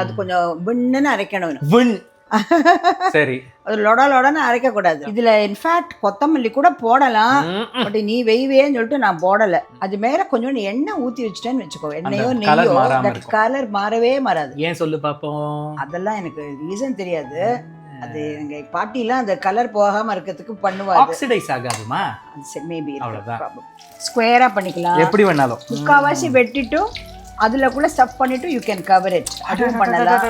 அது கொஞ்சம் விண்ணுன்னு அரைக்கணும். விண் சரி, அது லொடன்னு அரைக்க கூடாது. இதுல இன்ஃபேக்ட் கொத்தமல்லி கூட போடலாம், பட் நீ வெய்வேன்னு சொல்லிட்டு நான் போடல. அது மேல கொஞ்சம் எண்ணெய் ஊத்தி வச்சுட்டேன்னு வச்சுக்கோ, எண்ணெயோ நெய்யோ, கலர் மாறவே மாறாது. ஏன் சொல்லு பாப்போம். அதெல்லாம் எனக்கு ரீசன் தெரியாது. அது எங்க பாட்டிலாம் அந்த கலர் போகாம இருக்கிறதுக்கு பண்ணுவாங்க. ஆக்சிடைஸ் ஆகாதுமா, மேபி ஸ்கொயரா பண்ணிக்கலாம், எப்படி வேணாலும். முக்காவாசி வெட்டிட்டு அதுலக்குள்ள ஸ்டஃப் பண்ணிட்டு யூ கேன் கவர் இட். அதுவும் பண்ணலாம்.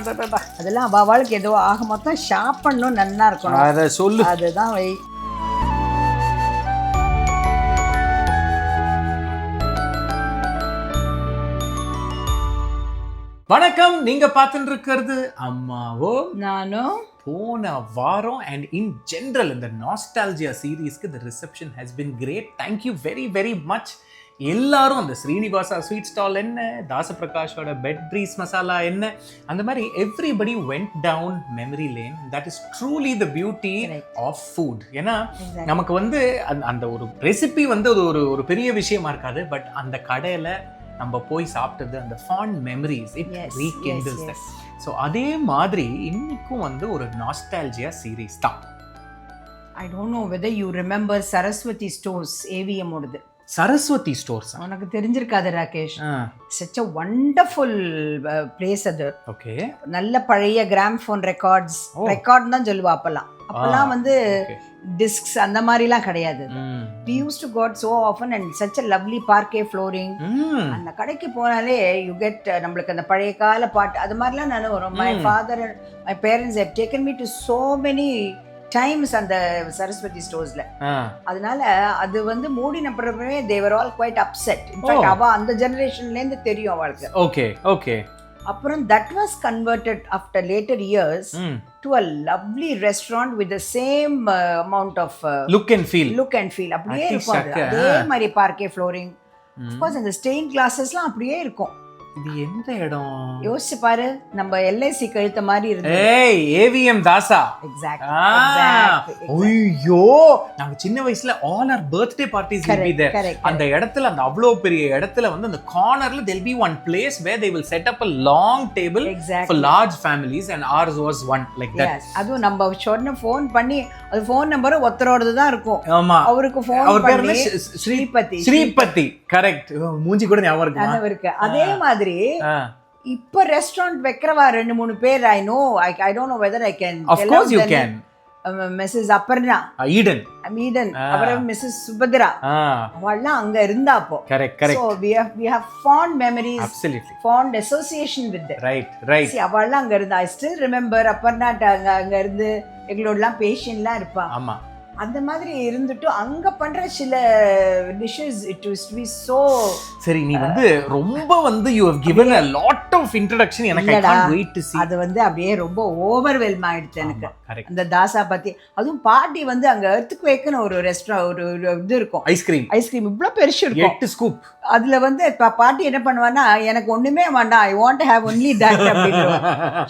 அதெல்லாம் அவளுக்கு ஏதோ ஆக மொத்தம் ஷாப் பண்ணணும், நல்லா இருக்கணும். அத சொல்லு. அதுதான் வை. வணக்கம், நீங்க பார்த்துட்டு இருக்கிறது அம்மாவும் நானும். போன வாரம் அண்ட் இன் ஜென்ரல் இந்த nostalgia சீரீஸ்க்கு the reception has been great. Thank you very very much. எல்லாரும் அந்த ஸ்ரீனிவாசா ஸ்வீட் ஸ்டால் என்ன, தாச பிரகாஷோட பெட் ப்ரீஸ் மசாலா என்ன, அந்த மாதிரி everybody went down memory lane. That is truly the beauty of food. ஏன்னா நமக்கு வந்து அந்த ஒரு ரெசிபி வந்து ஒரு பெரிய விஷயமா இருக்காது, பட் அந்த கடையில் நம்ம போய் சாப்பிட்டது அந்த fond memories it rekindles that. So அதே மாதிரி இன்னைக்கும் வந்து ஒரு நாஸ்டால்ஜியா சீரீஸ் தான். I don't know whether you remember Saraswati stores, AVM ஓடுது. சரஸ்வதி ஸ்டோர்ஸ் உனக்கு தெரிஞ்சிருக்காது Rakesh. such a wonderful place அது. ஓகே, நல்ல பழைய கிராம்ஃபோன் ரெக்கார்ட் தான் சொல்லுவா. அப்பெல்லாம் வந்து டிஸ்க்ஸ் அந்த மாதிரிலாம் கிடையாது. we used to got so often and such a lovely parquet flooring. அந்த கடைக்கு போனாலே you get நம்மளுக்கு அந்த பழைய கால பாட்டு அது மாதிரிலாம் நான் வரும். my father and my parents have taken me to so many times அந்த சரஸ்வதி ஸ்டோர்ஸ்ல. அதனால அது வந்து மூடின பிறகுமே they were all quite upset. in fact அவ அந்த ஜெனரேஷன்ல இருந்து தெரியும் அவளுக்கு. Okay okay. அப்புறம் that was converted after later years to a lovely restaurant with the same amount of look and feel. அப்படியே இருக்கும். அதே மாதிரி parquet flooring, of course அந்த stained glasses-லாம் அப்படியே இருக்கும். இது எந்த இடம் யோசிச்சு பாரு, நம்ம LIC கழுத்த மாதிரி இருக்கு. ஏய், AVM தாசா. எக்ஸாக்ட்லி. ஐயோ, நாங்க சின்ன வயசுல all our birthday parties will be there. அந்த இடத்துல, அந்த அவ்ளோ பெரிய இடத்துல வந்து அந்த கார்னர்ல there'll be one place where they will set up a long table for large families and ours was one like that. Yes, அதுவும் நம்ம சொன்ன ஃபோன் பண்ணி அது ஃபோன் நம்பர் ஒருத்தரோடது தான் இருக்கும். ஆமா, அவருக்கு ஃபோன் பண்ணி ஸ்ரீபதி கரெக்ட், மூஞ்சி கூட ஞாபகம் இருக்கு. அதே மாதிரி இப்ப ரெஸ்டாரண்ட் வைக்கிறவா 2-3 பேர் I know. I don't know whether I can. Of course you can. Mrs. Aparna, Eden, அப்புறம் Mrs. Subhadra, அவெல்லாம் அங்க இருந்தாப்போ. correct. So we have fond memories. Absolutely. Fond association with them. Right. See, அவெல்லாம் அங்க இருந்தா. I still remember Aparna அங்க இருந்து எங்களோடலாம் பேஷன்லாம் இருப்பா. ஆமா, அந்த மாதிரி இருந்துட்டு அங்க பண்ற சில dishes it used to be so. சரி, நீ வந்து ரொம்ப வந்து you have given a lot of introduction. எனக்கு I can't wait to see. அது வந்து அப்படியே ரொம்ப ஓவர்வெல்ம் ஆயிடுச்சு எனக்கு அந்த தாசா பத்தி. அதுவும் பாட்டி வந்து அங்க எர்த்துக்கு வைக்கணும் ஒரு ரெஸ்டாரண்ட், ஒரு இது இருக்கும், ஐஸ்கிரீம் இவ்வளவு பெருசு இருக்கும், 8 ஸ்கூப். அதுல வந்து பாட்டி என்ன பண்ணுவான்னா, எனக்கு ஒண்ணுமே வேண்டாம், I want to have only that அப்படின்னு.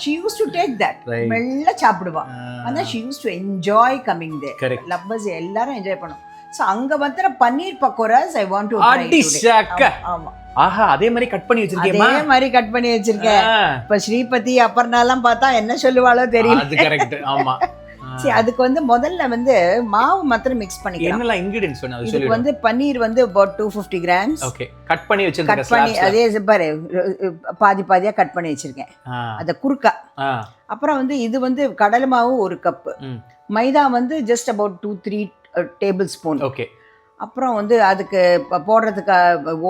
she used to take that, மெல்ல சாப்பிடுவா. ஆனா she used to enjoy coming there. Lovers எல்லாரும் என்ஜாய் பண்ணும். சோ அங்க வந்து பன்னீர் pagodas I want to try today. ஆமா, ஆஹா, அதே மாதிரி கட் பண்ணி வச்சிருக்கேன். அதே மாதிரி கட் பண்ணி வச்சிருக்கேன். இப்ப ஸ்ரீபதி அபர்ணாலாம் பார்த்தா என்ன சொல்லுவாளோ தெரியல. அது கரெக்ட். ஆமா. சரி, அதுக்கு வந்து முதல்ல வந்து மாவு மாத்திரம் மிக்ஸ் பண்ணிக்கலாம். என்னெல்லாம் இன்கிரிடியன்ட்ஸ் சொன்னா அது இதுக்கு வந்து பன்னீர் வந்து about 250 grams. ஓகே, கட் பண்ணி வச்சிருக்கேன். கட் பண்ணி அதே பாரு பாதியா கட் பண்ணி வச்சிருக்கேன். அத குறுக்கா. அப்புறம் வந்து இது வந்து கடலை மாவு 1 கப், மைதா வந்து just about 2-3 table spoon. Okay. அப்புறம் வந்து அதுக்கு போடுறதுக்கு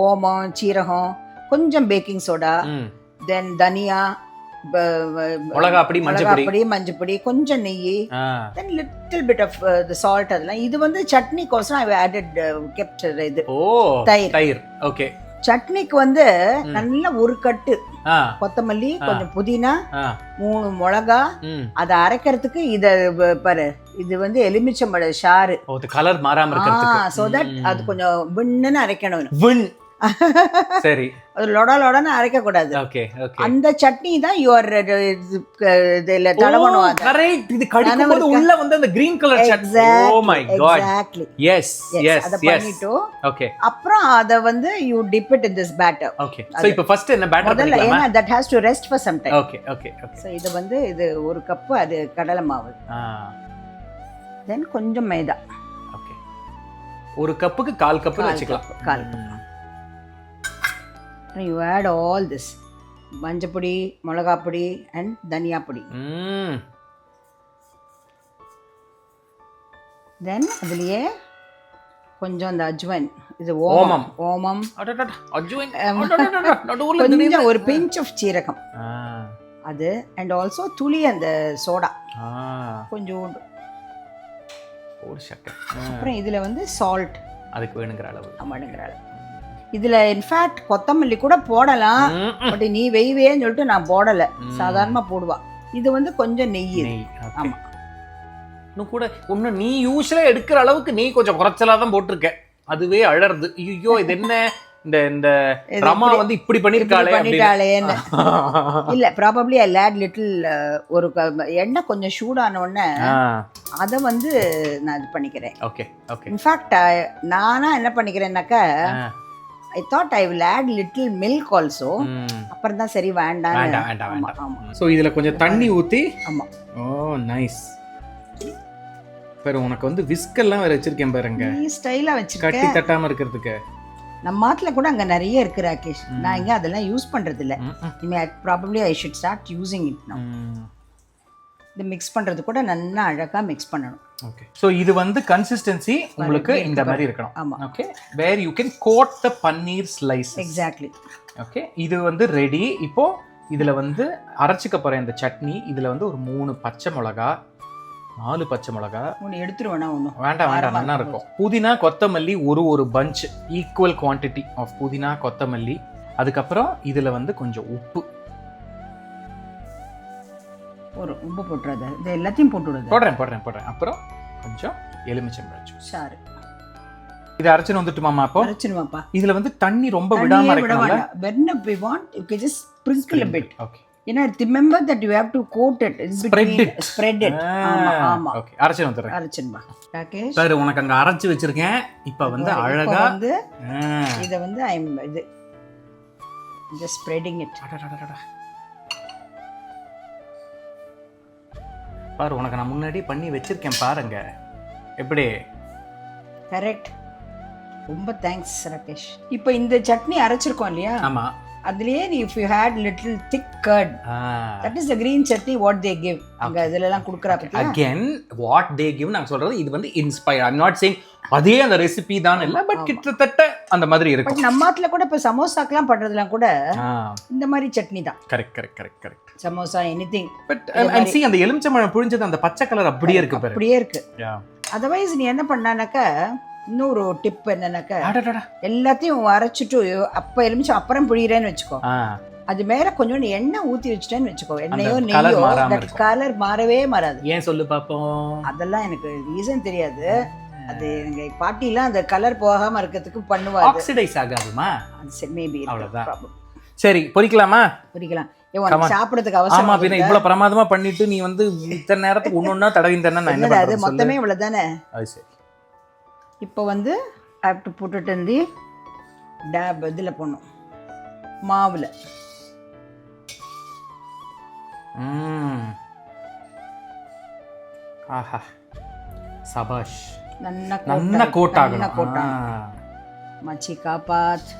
ஓமம், சீரகம், கொஞ்சம் பேக்கிங் சோடா, தென் தனியா, மிளகாப்பொடி, மஞ்சப்பொடி, கொஞ்சம் நெய், then little bit of the salt. அதெல்லாம் இது வந்து சட்னி கோசம் I added kept இது தயிர். ஓகே. சட்னிக்கு வந்து நல்ல 1 கட்டு கொத்தமல்லி, கொஞ்சம் புதினா, 3 மிளகா. அத அரைக்கிறதுக்கு இத பாரு, இது வந்து எலுமிச்சம்பழ சாறு, கலர் மாறாம இருக்கிறதுக்கு. so that அது கொஞ்சம் விண்ணுன்னு அரைக்கணும். சரி. அது லொடன்னு அரைக்க கூடாது. Okay okay. அந்த சட்னி தான் யுவர் இதுல தடவணும். அது கரெக்ட். இது கடிக்கும்போது உள்ள வந்து அந்த green colour chutney. Oh my god. Exactly. Yes yes அத பண்ணிட்டு ஓகே. அப்புறம் அத வந்து you dip it in this batter. Okay. So இப்போ ஃபர்ஸ்ட் என்ன பேட்டர் முதல்ல ஏன்னா that has to rest for some time. Okay okay okay. So இது வந்து இது ஒரு கப் அது கடலை மாவு. தென் கொஞ்சம் மைதா. ஓகே. ஒரு கப்புக்கு 1/4 கப் வெச்சுக்கலாம். 1/4 cup. You add all this மஞ்சப்பொடி, மிளகாய் பொடி and தனியா பொடி. Then அதுலயே கொஞ்சம் அந்த அஜ்வைன், இது ஓமம் அஜ்வைன், கொஞ்சம் ஒரு pinch of சீரகம் அது, and also துளி அந்த சோடா கொஞ்சம் ஒரு சக்கரை. அப்புறம் இதுல வந்து சால்ட் அதுக்கு வேணுங்கிற அளவு. வேணுங்கிற அளவு. இதுல இன்ஃபேக்ட் கொத்தமல்லி கூட போடலாம், பட் நீ வெய்வேன்னு சொல்லிட்டு நான் போடல, சாதாரணமா போடுவா. இது வந்து கொஞ்சம் நெய். ஆமா. இன்னும் கூட ஒன்னும் நீ யூஸ்வலா எடுக்கிற அளவுக்கு நெய் கொஞ்சம் குறைச்சலா தான் போட்டிருக்க, அதுவே அழறது. ஐயோ இது என்ன இந்த இந்த ரமா வந்து இப்படி பண்ணிட்டாளேன்னு. இல்ல ப்ராபபிலி ஐ ஆட் லிட்டில் ஒரு எண்ணெய் கொஞ்சம் சூடான உடனே அத வந்து நான் இது பண்ணிக்கிறேன். Okay okay. இன்ஃபேக்ட் நானா என்ன பண்ணிக்கிறேன்னாக்கா I thought I will add little milk also. அப்புறம் தான் சரி வேண்டாம். சோ இதுல கொஞ்சம் தண்ணி ஊத்தி. ஆமா. ஓ நைஸ். பாரு உனக்கு வந்து விஸ்க் எல்லாம் வேற வச்சிருக்கேன் பாருங்க. நீ ஸ்டைலா வச்சிருக்க. கட்டி தட்டாம இருக்கிறதுக்கு. நம்ம மாட்ல கூட அங்க நிறைய இருக்கு ராகேஷ். நான் இங்க அதெல்லாம் யூஸ் பண்றது இல்ல. இனிமே probably I should start using it now. இது மிக்ஸ் பண்றது கூட நல்லா அழகா மிக்ஸ் பண்ணணும். ஓகே. சோ இது வந்து கன்சிஸ்டன்சி உங்களுக்கு இந்த மாதிரி இருக்கணும். ஆமா. Okay. where you can coat the paneer slices. Exactly. Okay. இது வந்து ரெடி. இப்போ இதுல வந்து அரைச்சுக்க போற இந்த சட்னி, இதுல வந்து ஒரு 3 பச்சை மிளகாய், 4 பச்சை மிளகாய். ஒன்னு எடுத்துருவேனா? வேண்டாம் நல்லா இருக்கும். புதினா கொத்தமல்லி ஒரு பஞ்ச், ஈக்குவல் குவாண்டிட்டி ஆஃப் புதினா கொத்தமல்லி. அதுக்கப்புறம் இதுல வந்து கொஞ்சம் உப்பு. ஒரு உப்பு போட்டுறது. இது எல்லாத்தையும் போட்டுடுறது. போடுறேன். அப்புறம் கொஞ்சம் எலுமிச்சம்பழம் ஜூஸ். சாறு. இத அரைச்சு வந்துட்டுமாமா? அப்போ அரைச்சுடுவாப்பா. இதுல வந்து தண்ணி ரொம்ப விடாம அரைக்கணும்ல. when we want you can just sprinkle a bit. Okay. You know, remember that you have to coat it. Spread it. ஆமா. ஓகே. அரைச்சு வந்துறேன். அரைச்சுடுமா. ராகேஷ். சரி உனக்கு அங்க அரைச்சு வச்சிருக்கேன். இப்போ வந்து அழகா வந்து இத வந்து இது just spreading it. பாரு உனக்கு நான் முன்னாடி பண்ணி வச்சிருக்கேன் பாருங்க. எப்படி? கரெக்ட். ரொம்ப தேங்க்ஸ் ராகேஷ். இப்போ இந்த சட்னி அரைச்சிருக்கோம் இல்லையா? ஆமா. அதுலயே if you had little thick curd, that is the green chutney what they give. அங்க இதெல்லாம் குடுக்குறா பத்தியா? Again what they give நான் சொல்றது இது வந்து inspire. I'm not saying அதே அந்த ரெசிபி தான் இல்ல, பட் கிட்டத்தட்ட அந்த மாதிரி இருக்கும். பட் நம்ம நாட்டுல கூட இப்ப சமோசாக்கெல்லாம் பண்றதுலாம் கூட இந்த மாதிரி சட்னி தான். Correct. Samosa anything. But and see அந்த எலுமிச்சம்பழம் புளிஞ்சது அந்த பச்சை கலர் அப்படியே இருக்கு பாரு. அப்படியே இருக்கு. அதர்வைஸ் நீ என்ன பண்ணானாக்கா இன்னொரு டிப் என்னன்னாக்கா எல்லாத்தையும் அரைச்சிட்டு அப்ப எலுமிச்சம் அப்புறம் புளியறேன்னு வச்சுக்கோ. அது மேல கொஞ்சம் எண்ணெய் ஊத்தி வச்சுட்டேன்னு வச்சுக்கோ. எண்ணெயோ நெய்யோ கலர் மாறவே மாறாது. ஏன் சொல்லு பாப்போம். அதெல்லாம் எனக்கு ரீசன் தெரியாது. அது எங்க பாட்டிலாம் அந்த கலர் போகாம இருக்கிறதுக்கு பண்ணுவாங்க. ஆக்சிடைஸ் ஆகாதுமா? மேபி. அவ்வளவுதான். சரி பொரிக்கலாமா? பொரிக்கலாம். சாப்பிடறதுக்கு அவசியம். ஆமா பின்ன இவ்வளவு பிரமாதமா பண்ணிட்டு நீ வந்து இத்தனை நேரத்துக்கு ஒன்னொன்னா தடவி தரேன்னா நான் என்ன பண்றது? அது மொத்தமே இவ்வளவுதானே. அது சரி. இப்போ வந்து I have to put it in the dab. இதுல போடணும் மாவுல. ஆஹா சபாஷ். நன்னா கோட் ஆகணும். மச்சி காப்பாத்.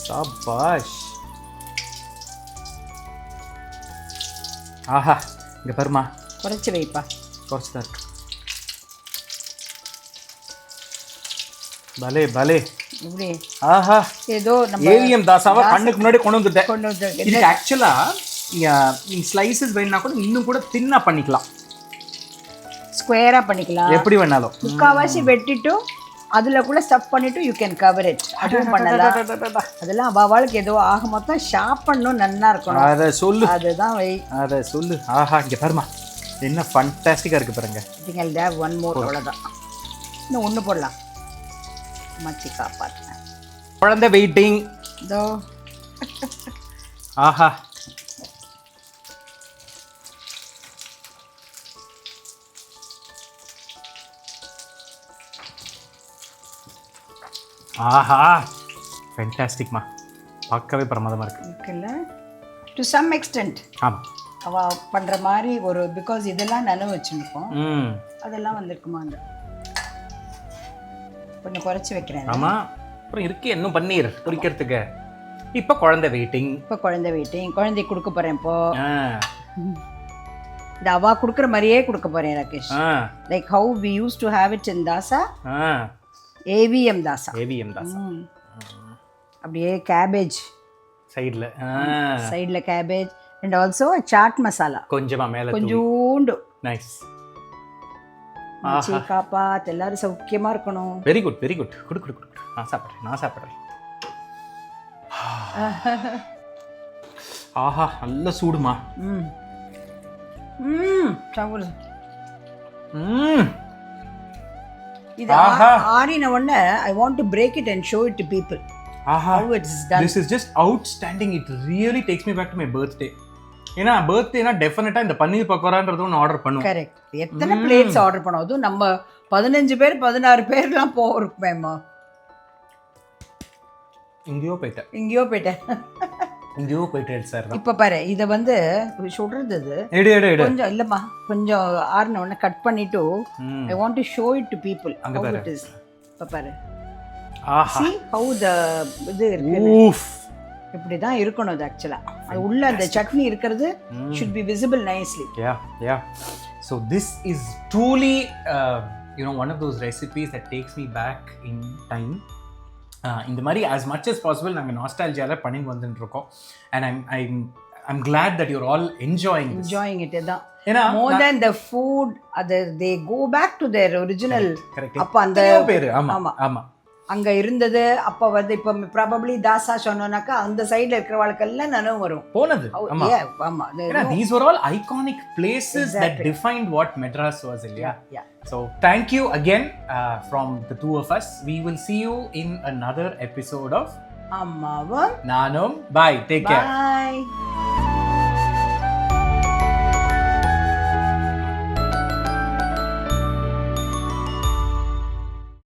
சபாஷ். ஆஹா இங்க பாருமா. குறைச்சு வைப்பா. குறைச்சுதான் இருக்கு. பலே இப்படி ஆஹா ஏதோ நம்ம ஏவிஎம் தாசாவை கண்ணுக்கு முன்னாடி கொண்டு வந்துட்டேன். இதுக்கு ஆக்சுவலா நீ ஸ்லைசஸ் வேணும்னா கூட இன்னும் கூட தின்னா பண்ணிக்கலாம், ஸ்கொயரா பண்ணிக்கலாம், எப்படி வேணாலும். முக்காவாசி வெட்டிட்டு அதுல கூட ஸ்டஃப் பண்ணிட்டு யூ கேன் கவர் இட். அதுவும் பண்ணலாம். அதெல்லாம் அவளுக்கு ஏதோ ஆக மொத்தம் ஷாப் பண்ணணும், நல்லா இருக்கணும். அதை சொல்லு. அதுதான் அதை சொல்லு. ஆஹா இங்க பாருமா என்ன ஃபண்டாஸ்டிக்கா இருக்கு பாருங்க. One more. அவ்வளோதான். இன்னும் ஒன்று போடலாம். மச்சி காப்பாற்றுறேன். குழந்தை வெயிட்டிங். இதோ ஆஹா, ஆஹா, ஃபென்டாஸ்டிக்மா. பார்க்கவே பிரமாதமாக இருக்கு. இருக்குல்ல, டு சம் எக்ஸ்டென்ட். ஆமாம், அவள் பண்ணுற மாதிரி ஒரு பிகாஸ் இதெல்லாம் நனவு வச்சுருக்கோம், ம், அதெல்லாம் வந்திருக்குமா அந்த கொஞ்சம் குறைச்சி வைக்கிறேன். ஆமாம். அப்புறம் இருக்கு இன்னும் பன்னீர் பொரிக்கிறதுக்கு. இப்போ குழந்தை வெயிட்டிங். இப்போ குழந்தை வெயிட்டிங். குழந்தைக்கு கொடுக்க போகிறேன். இப்போ இந்த அவா கொடுக்குற மாதிரியே கொடுக்க போகிறேன் Rakesh. Like how we use to have it in Dasa, AVM Dasa. AVM Dasa. அப்படியே கேபேஜ் சைடில் cabbage and also chaat masala கொஞ்சமா மேலே கொஞ்சோண்டு. நைஸ். மச்சி காப்பாத், எல்லாரும் சௌக்கியமா இருக்கணும். Very good, very good. குடு குடு குடு. நான் சாப்பிட்றேன். ஆஹா, நல்ல சூடுமா. சாப்பிடு. இது ஆறின உடனே I want to break it and show it to people. ஆஹா, this is just outstanding. It really takes me back to my birthday. ஏன்னா பர்த்டேனா டெஃபினட்டா இந்த பன்னீர் பக்கோடான்றது ஒன்று ஆர்டர் பண்ணுவோம். கரெக்ட். எத்தனை பிளேட்ஸ் ஆர்டர் பண்ணோம். நம்ம 15 பேர் 16 பேர்லாம் போகிறோமேம்மா. எங்கேயோ போயிட்டேன் சார். இப்போ பாரு, இதை வந்து சுடுறது கொஞ்சம் இல்லைம்மா, கொஞ்சம் ஆறின உடனே கட் பண்ணிட்டு ஐ want to show it to people. இப்போ பாரு, see how the இது இருக்கு. இப்படி தான் இருக்கணும். அது ஆக்சுவலாக அது உள்ள அந்த சட்னி இருக்கிறது should be visible nicely. Yeah. So this is truly one of those recipes that takes me back in time. இந்த மாதிரி as much as possible நாங்கள் நாஸ்டால்ஜியால பண்ணி வந்துட்டு இருக்கோம். And I'm glad that you're all enjoying it. தான் ஏன்னா more than the food, they go back to their original. அப்ப அந்த பேரு. ஆமா அங்க இருந்தது. அப்ப வந்து இப்ப ப்ராபபிலி தாசா சொன்னோம்னாக்கா அந்த சைடுல இருக்கிறவங்களுக்கெல்லாம் நனவு வரும் போனது. ஆமா, these were all iconic places that defined what Madras was. Yeah. So thank you again from the two of us. We will see you in another episode of Ammavum Naanum. Bye, take care. Bye.